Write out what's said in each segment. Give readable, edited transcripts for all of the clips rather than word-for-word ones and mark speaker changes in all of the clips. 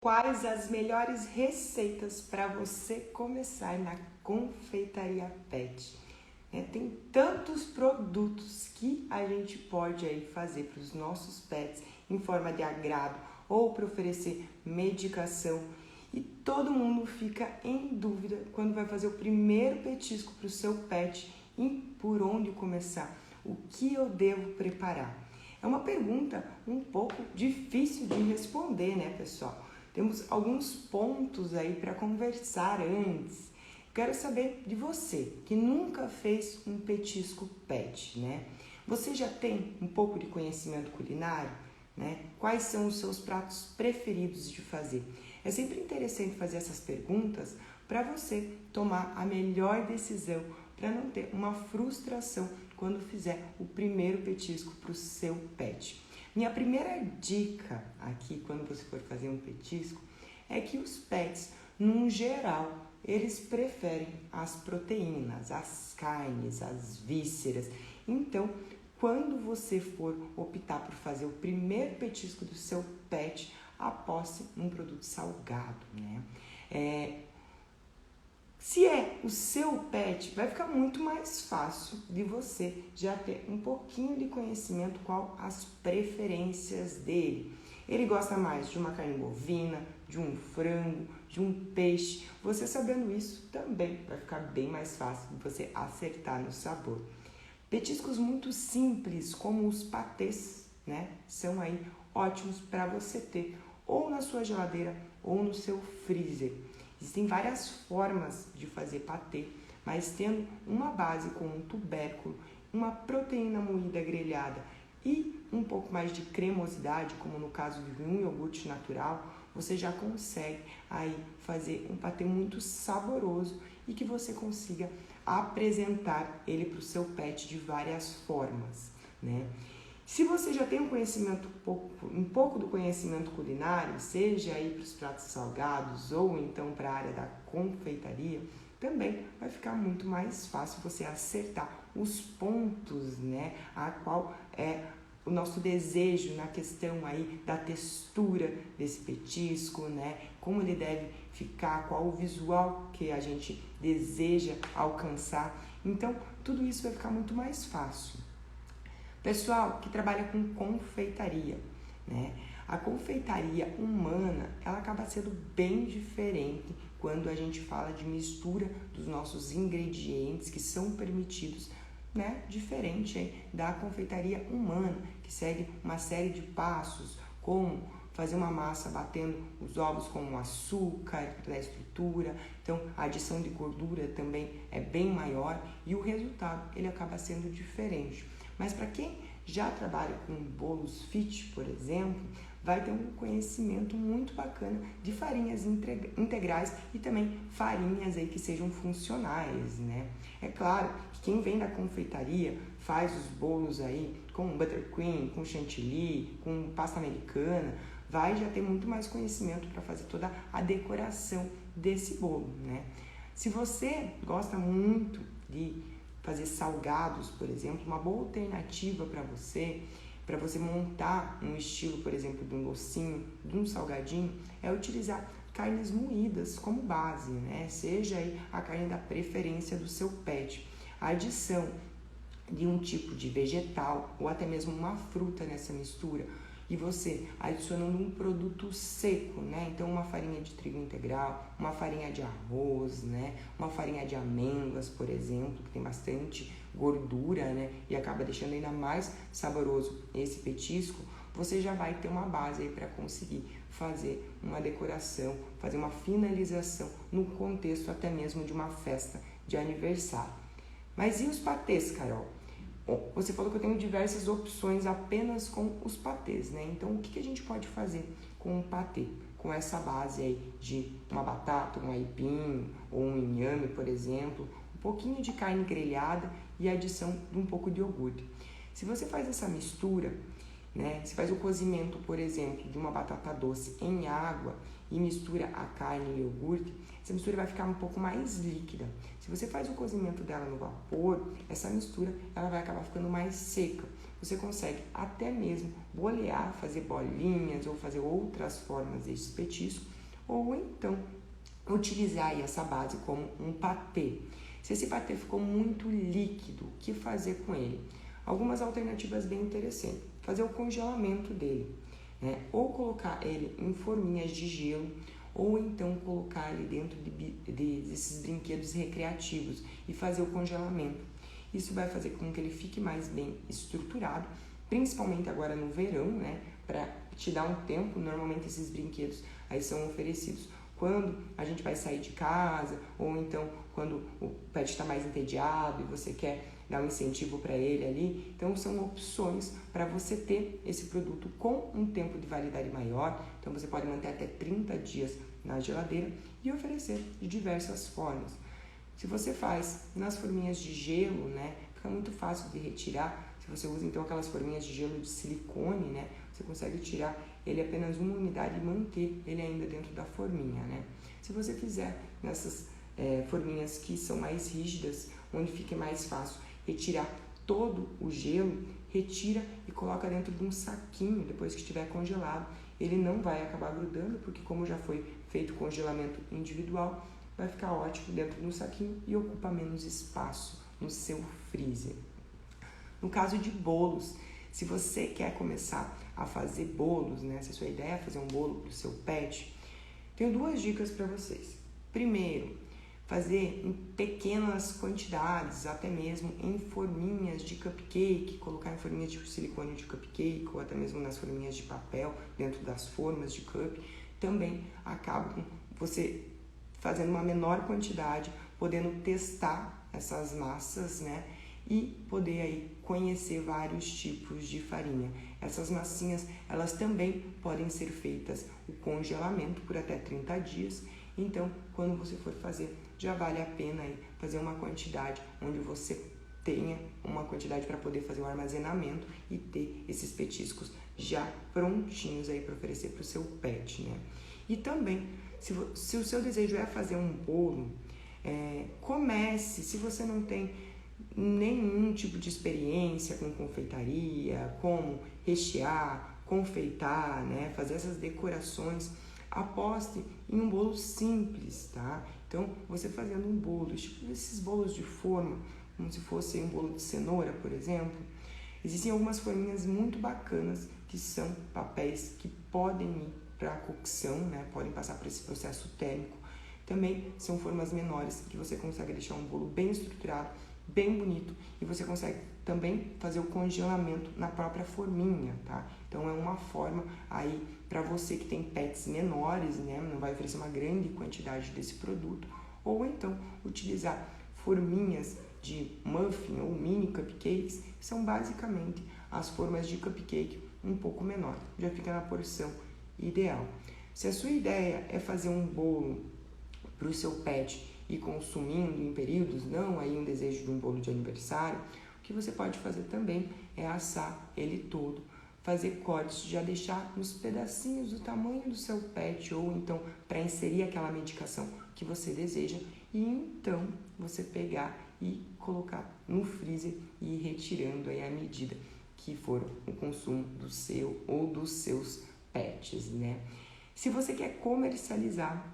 Speaker 1: Quais as melhores receitas para você começar na confeitaria pet? Tem tantos produtos que a gente pode aí fazer para os nossos pets em forma de agrado ou para oferecer medicação, e todo mundo fica em dúvida quando vai fazer o primeiro petisco para o seu pet e por onde começar, o que eu devo preparar. É uma pergunta um pouco difícil de responder, né, pessoal? Temos alguns pontos aí para conversar antes. Quero saber de você, que nunca fez um petisco pet, né? Você já tem um pouco de conhecimento culinário, né? Quais são os seus pratos preferidos de fazer? É sempre interessante fazer essas perguntas para você tomar a melhor decisão, para não ter uma frustração quando fizer o primeiro petisco para o seu pet. Minha primeira dica aqui, quando você for fazer um petisco, é que os pets, num geral, eles preferem as proteínas, as carnes, as vísceras. Então, quando você for optar por fazer o primeiro petisco do seu pet, aposte num produto salgado, né? Se é o seu pet, vai ficar muito mais fácil de você já ter um pouquinho de conhecimento qual as preferências dele. Ele gosta mais de uma carne bovina, de um frango, de um peixe. Você sabendo isso também vai ficar bem mais fácil de você acertar no sabor. Petiscos muito simples, como os patês, né? São aí ótimos para você ter ou na sua geladeira ou no seu freezer. Existem várias formas de fazer patê, mas tendo uma base com um tubérculo, uma proteína moída grelhada e um pouco mais de cremosidade, como no caso de um iogurte natural, você já consegue aí fazer um patê muito saboroso e que você consiga apresentar ele para o seu pet de várias formas, né? Se você já tem um pouco do conhecimento culinário, seja aí para os pratos salgados ou então para a área da confeitaria, também vai ficar muito mais fácil você acertar os pontos, né, a qual é o nosso desejo na questão aí da textura desse petisco, né, como ele deve ficar, qual o visual que a gente deseja alcançar. Então, tudo isso vai ficar muito mais fácil. Pessoal que trabalha com confeitaria, né? A confeitaria humana, ela acaba sendo bem diferente quando a gente fala de mistura dos nossos ingredientes que são permitidos, né? Diferente aí da confeitaria humana, que segue uma série de passos, como fazer uma massa batendo os ovos com açúcar para dar estrutura. Então, a adição de gordura também é bem maior e o resultado ele acaba sendo diferente. Mas para quem já trabalha com bolos fit, por exemplo, vai ter um conhecimento muito bacana de farinhas integrais e também farinhas aí que sejam funcionais, né? É claro que quem vem da confeitaria faz os bolos aí com buttercream, com chantilly, com pasta americana, vai já ter muito mais conhecimento para fazer toda a decoração desse bolo, né? Se você gosta muito de fazer salgados, por exemplo, uma boa alternativa para você montar um estilo, por exemplo, de um docinho, de um salgadinho, é utilizar carnes moídas como base, né? Seja aí a carne da preferência do seu pet. A adição de um tipo de vegetal ou até mesmo uma fruta nessa mistura, e você adicionando um produto seco, né? Então, uma farinha de trigo integral, uma farinha de arroz, né? Uma farinha de amêndoas, por exemplo, que tem bastante gordura, né? E acaba deixando ainda mais saboroso esse petisco. Você já vai ter uma base aí para conseguir fazer uma decoração, fazer uma finalização no contexto até mesmo de uma festa de aniversário. Mas e os patês, Carol? Bom, você falou que eu tenho diversas opções apenas com os patês, né? Então, o que a gente pode fazer com um patê? Com essa base aí de uma batata, um aipim ou um inhame, por exemplo, um pouquinho de carne grelhada e a adição de um pouco de iogurte. Se você faz essa mistura, né? Se faz o cozimento, por exemplo, de uma batata doce em água e mistura a carne e o iogurte, essa mistura vai ficar um pouco mais líquida. Se você faz o cozimento dela no vapor, essa mistura ela vai acabar ficando mais seca. você consegue até mesmo bolear, fazer bolinhas ou fazer outras formas desse petisco, ou então utilizar aí essa base como um patê. Se esse patê ficou muito líquido, o que fazer com ele? Algumas alternativas bem interessantes. Fazer o congelamento dele, né? Ou colocar ele em forminhas de gelo, ou então colocar ele dentro desses brinquedos recreativos e fazer o congelamento. Isso vai fazer com que ele fique mais bem estruturado, principalmente agora no verão, né? Para te dar um tempo. Normalmente esses brinquedos aí são oferecidos quando a gente vai sair de casa, ou então quando o pet está mais entediado e você quer dar um incentivo para ele ali. Então são opções para você ter esse produto com um tempo de validade maior. Então você pode manter até 30 dias na geladeira e oferecer de diversas formas. Se você faz nas forminhas de gelo, né, fica muito fácil de retirar. Se você usa então aquelas forminhas de gelo de silicone, né, você consegue tirar ele apenas uma unidade e manter ele ainda dentro da forminha, né? Se você fizer nessas forminhas que são mais rígidas, onde fica mais fácil retirar todo o gelo, retira e coloca dentro de um saquinho depois que estiver congelado. Ele não vai acabar grudando, porque como já foi feito o congelamento individual, vai ficar ótimo dentro de um saquinho e ocupa menos espaço no seu freezer. No caso de bolos, se você quer começar a fazer bolos, né? Se a sua ideia é fazer um bolo para o seu pet, tenho 2 dicas para vocês. Primeiro, fazer em pequenas quantidades, até mesmo em forminhas de cupcake, colocar em forminhas de silicone de cupcake ou até mesmo nas forminhas de papel dentro das formas de cup. Também acaba com você fazendo uma menor quantidade, podendo testar essas massas, né? E poder aí conhecer vários tipos de farinha. Essas massinhas, elas também podem ser feitas o congelamento por até 30 dias. Então, quando você for fazer, já vale a pena aí fazer uma quantidade onde você tenha uma quantidade para poder fazer o armazenamento e ter esses petiscos já prontinhos aí para oferecer para o seu pet, né? E também, se o seu desejo é fazer um bolo, comece, se você não tem nenhum tipo de experiência com confeitaria, como rechear, confeitar, né, fazer essas decorações, aposte em um bolo simples, tá? Então, você fazendo um bolo, tipo esses bolos de forma, como se fosse um bolo de cenoura, por exemplo, existem algumas forminhas muito bacanas que são papéis que podem ir para a cocção, né, podem passar por esse processo térmico. Também são formas menores que você consegue deixar um bolo bem estruturado, bem bonito, e você consegue também fazer o congelamento na própria forminha, tá? Então é uma forma aí para você que tem pets menores, né? Não vai oferecer uma grande quantidade desse produto, ou então utilizar forminhas de muffin ou mini cupcakes, que são basicamente as formas de cupcake um pouco menor, já fica na porção ideal. Se a sua ideia é fazer um bolo para o seu pet e consumindo em períodos, não aí um desejo de um bolo de aniversário, o que você pode fazer também é assar ele todo, fazer cortes, já deixar nos pedacinhos do tamanho do seu pet, ou então para inserir aquela medicação que você deseja, e então você pegar e colocar no freezer e ir retirando aí à medida que for o consumo do seu ou dos seus pets, né? Se você quer comercializar,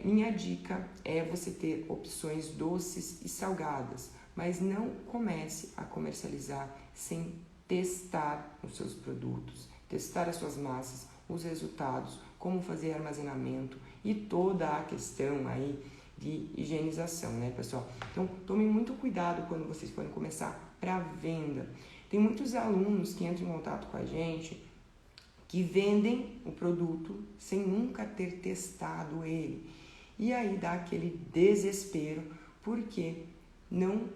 Speaker 1: minha dica é você ter opções doces e salgadas, mas não comece a comercializar sem testar os seus produtos, testar as suas massas, os resultados, como fazer armazenamento e toda a questão aí de higienização, né, pessoal? Então, tomem muito cuidado quando vocês forem começar para venda. Tem muitos alunos que entram em contato com a gente que vendem o produto sem nunca ter testado ele. E aí dá aquele desespero, porque não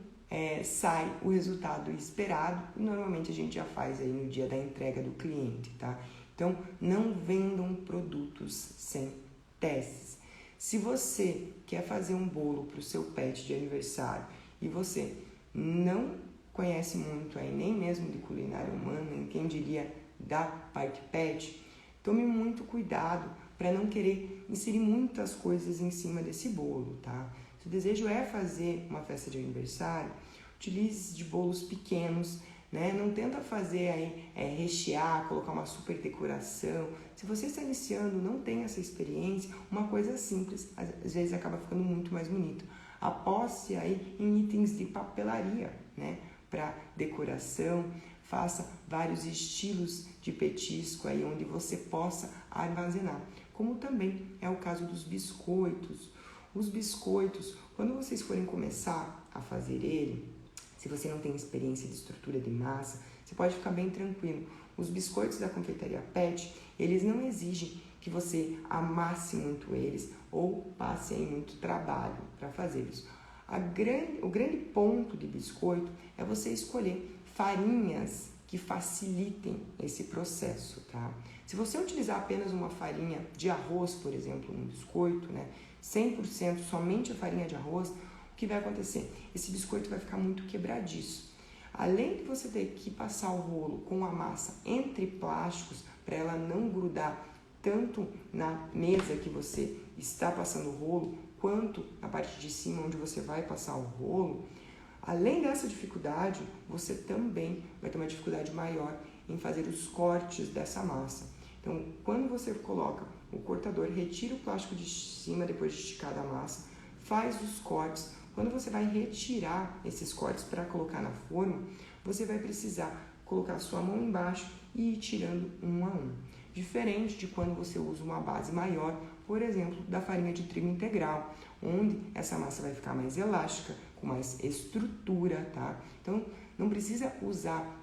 Speaker 1: sai o resultado esperado, e normalmente a gente já faz aí no dia da entrega do cliente, tá? Então, não vendam produtos sem testes. Se você quer fazer um bolo para o seu pet de aniversário e você não conhece muito aí, nem mesmo de culinária humana, quem diria da parte pet, tome muito cuidado para não querer inserir muitas coisas em cima desse bolo, tá? Se o desejo é fazer uma festa de aniversário, utilize de bolos pequenos, né? Não tenta fazer aí, rechear, colocar uma super decoração. Se você está iniciando, não tem essa experiência, uma coisa simples, às vezes acaba ficando muito mais bonito. Aposte aí em itens de papelaria, né? Para decoração, faça vários estilos de petisco aí onde você possa armazenar. Como também é o caso dos biscoitos. Os biscoitos, quando vocês forem começar a fazer ele, se você não tem experiência de estrutura de massa, você pode ficar bem tranquilo. Os biscoitos da confeitaria Pet, eles não exigem que você amasse muito eles ou passe aí muito trabalho para fazê-los. O grande ponto de biscoito é você escolher farinhas que facilitem esse processo, tá? Se você utilizar apenas uma farinha de arroz, por exemplo, um biscoito, né, 100% somente a farinha de arroz, o que vai acontecer? Esse biscoito vai ficar muito quebradiço. Além de você ter que passar o rolo com a massa entre plásticos para ela não grudar tanto na mesa que você está passando o rolo, quanto na parte de cima onde você vai passar o rolo, além dessa dificuldade, você também vai ter uma dificuldade maior em fazer os cortes dessa massa. Então, quando você coloca o cortador, retira o plástico de cima depois de esticar a massa, faz os cortes. Quando você vai retirar esses cortes para colocar na forma, você vai precisar colocar a sua mão embaixo e ir tirando um a um. Diferente de quando você usa uma base maior, por exemplo, da farinha de trigo integral, onde essa massa vai ficar mais elástica, com mais estrutura, tá? Então, não precisa usar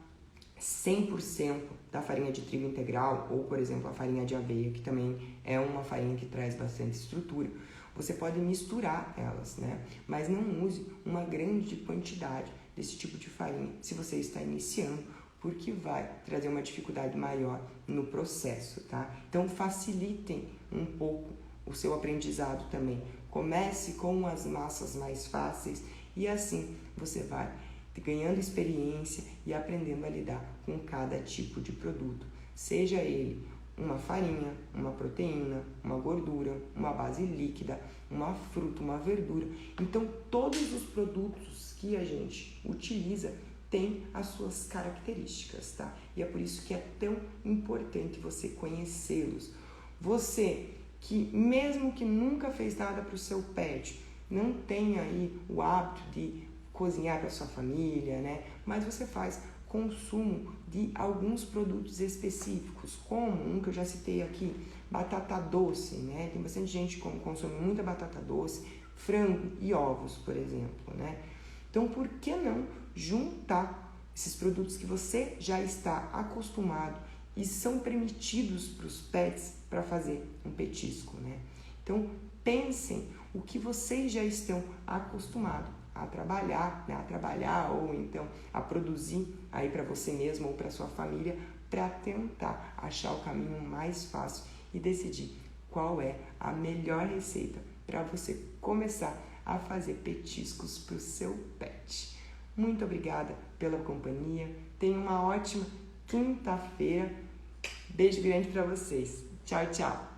Speaker 1: 100% da farinha de trigo integral ou, por exemplo, a farinha de aveia, que também é uma farinha que traz bastante estrutura. Você pode misturar elas, né? Mas não use uma grande quantidade desse tipo de farinha se você está iniciando, porque vai trazer uma dificuldade maior no processo, tá? Então, facilitem um pouco o seu aprendizado também. Comece com as massas mais fáceis e assim você vai ganhando experiência e aprendendo a lidar com cada tipo de produto, seja ele uma farinha, uma proteína, uma gordura, uma base líquida, uma fruta, uma verdura. Então, todos os produtos que a gente utiliza têm as suas características, tá? E é por isso que é tão importante você conhecê-los. Você que, mesmo que nunca fez nada para o seu pet, não tem aí o hábito de cozinhar para sua família, né? Mas você faz consumo de alguns produtos específicos, como um que eu já citei aqui, batata doce, né? Tem bastante gente que consome muita batata doce, frango e ovos, por exemplo, né? Então, por que não juntar esses produtos que você já está acostumado e são permitidos para os pets para fazer um petisco, né? Então, pensem o que vocês já estão acostumados a trabalhar, né? A trabalhar ou então a produzir aí para você mesmo ou para sua família, para tentar achar o caminho mais fácil e decidir qual é a melhor receita para você começar a fazer petiscos para o seu pet. Muito obrigada pela companhia. Tenha uma ótima quinta-feira. Beijo grande para vocês. Tchau, tchau.